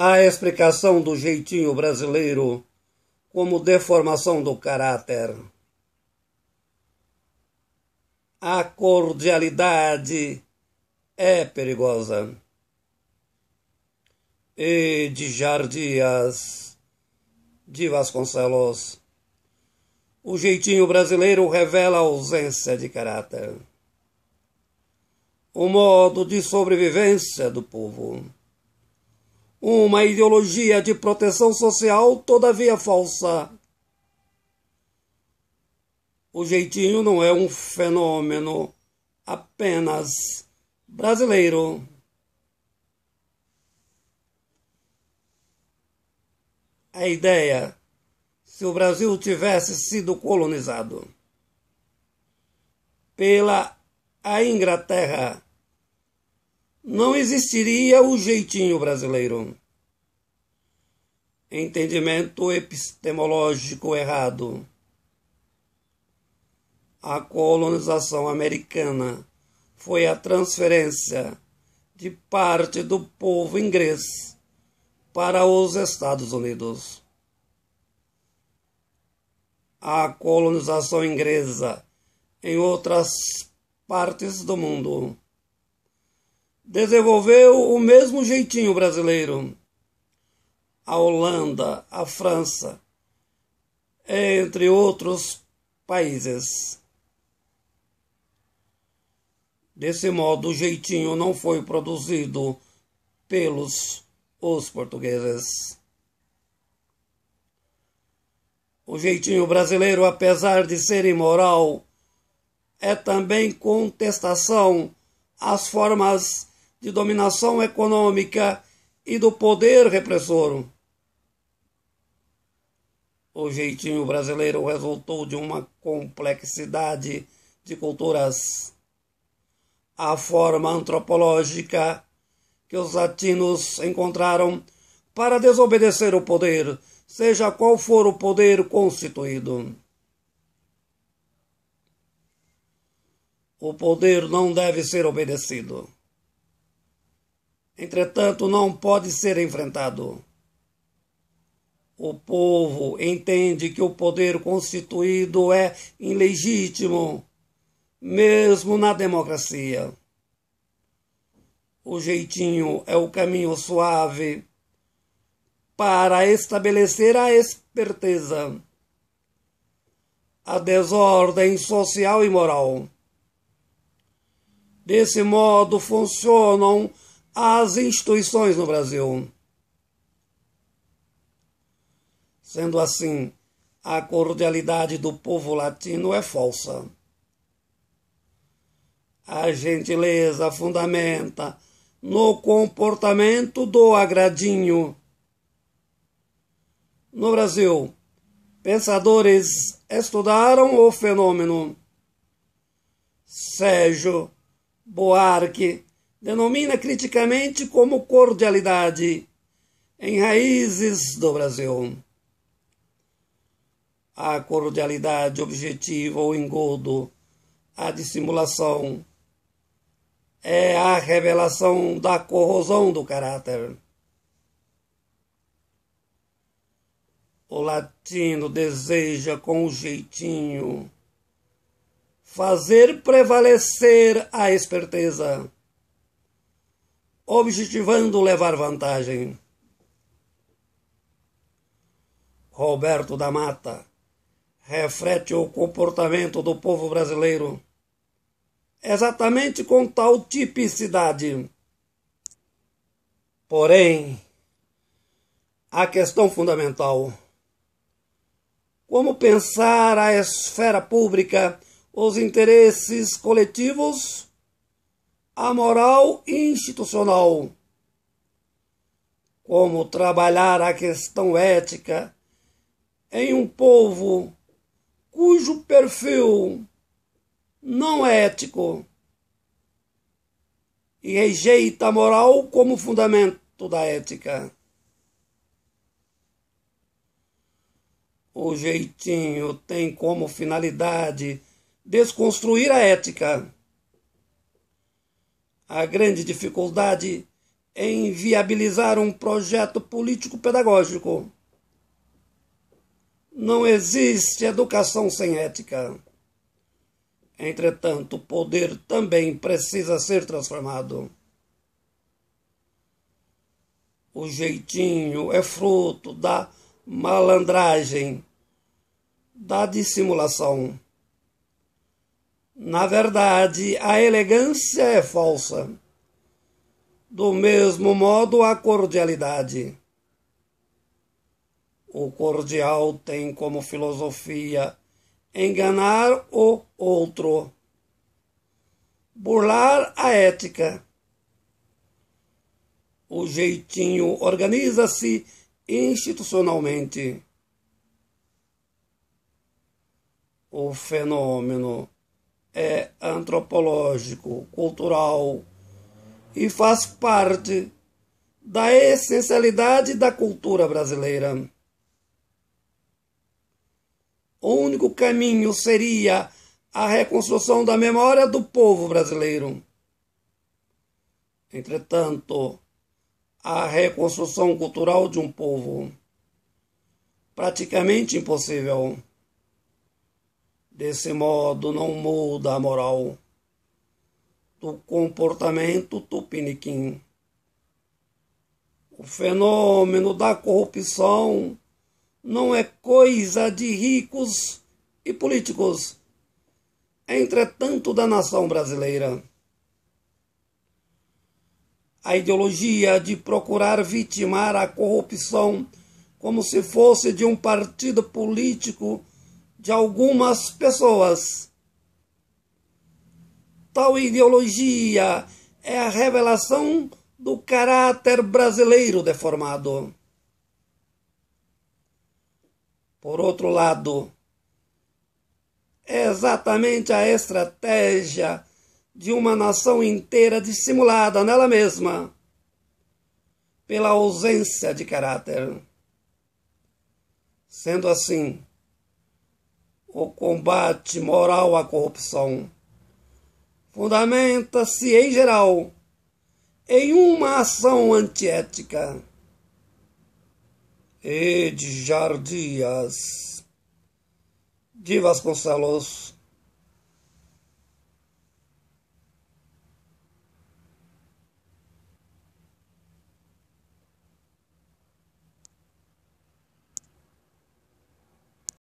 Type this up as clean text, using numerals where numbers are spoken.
A explicação do jeitinho brasileiro como deformação do caráter. A cordialidade é perigosa. E de Jardias de Vasconcelos. O jeitinho brasileiro revela ausência de caráter. O modo de sobrevivência do povo. Uma ideologia de proteção social, todavia falsa. O jeitinho não é um fenômeno apenas brasileiro. A ideia, se o Brasil tivesse sido colonizado pela Inglaterra, não existiria o jeitinho brasileiro. Entendimento epistemológico errado. A colonização americana foi a transferência de parte do povo inglês para os Estados Unidos. A colonização inglesa em outras partes do mundo desenvolveu o mesmo jeitinho brasileiro. A Holanda, a França, entre outros países. Desse modo, o jeitinho não foi produzido pelos os portugueses. O jeitinho brasileiro, apesar de ser imoral, é também contestação às formas de dominação econômica e do poder repressor. O jeitinho brasileiro resultou de uma complexidade de culturas. A forma antropológica que os latinos encontraram para desobedecer o poder, seja qual for o poder constituído. O poder não deve ser obedecido. Entretanto, não pode ser enfrentado. O povo entende que o poder constituído é ilegítimo, mesmo na democracia. O jeitinho é o caminho suave para estabelecer a esperteza, a desordem social e moral. Desse modo funcionam as instituições no Brasil. Sendo assim, a cordialidade do povo latino é falsa. A gentileza fundamenta no comportamento do agradinho. No Brasil, pensadores estudaram o fenômeno. Sérgio Buarque denomina criticamente como cordialidade em raízes do Brasil. A cordialidade objetiva ou engodo, a dissimulação, é a revelação da corrosão do caráter. O latino deseja, com o jeitinho, fazer prevalecer a esperteza, objetivando levar vantagem. Roberto da Mata reflete o comportamento do povo brasileiro exatamente com tal tipicidade. Porém, a questão fundamental: como pensar a esfera pública, os interesses coletivos, a moral institucional? Como trabalhar a questão ética em um povo cujo perfil não é ético e rejeita a moral como fundamento da ética? O jeitinho tem como finalidade desconstruir a ética. A grande dificuldade em viabilizar um projeto político-pedagógico. Não existe educação sem ética. Entretanto, o poder também precisa ser transformado. O jeitinho é fruto da malandragem, da dissimulação. Na verdade, a elegância é falsa. Do mesmo modo, a cordialidade. O cordial tem como filosofia enganar o outro, burlar a ética. O jeitinho organiza-se institucionalmente. O fenômeno é antropológico, cultural e faz parte da essencialidade da cultura brasileira. O único caminho seria a reconstrução da memória do povo brasileiro. Entretanto, a reconstrução cultural de um povo praticamente impossível. Desse modo, não muda a moral do comportamento tupiniquim. O fenômeno da corrupção não é coisa de ricos e políticos, entretanto da nação brasileira. A ideologia de procurar vitimar a corrupção como se fosse de um partido político de algumas pessoas. Tal ideologia é a revelação do caráter brasileiro deformado. Por outro lado, é exatamente a estratégia de uma nação inteira dissimulada nela mesma, pela ausência de caráter. Sendo assim, o combate moral à corrupção fundamenta-se, em geral, em uma ação antiética. Edgar Dias de Vasconcelos.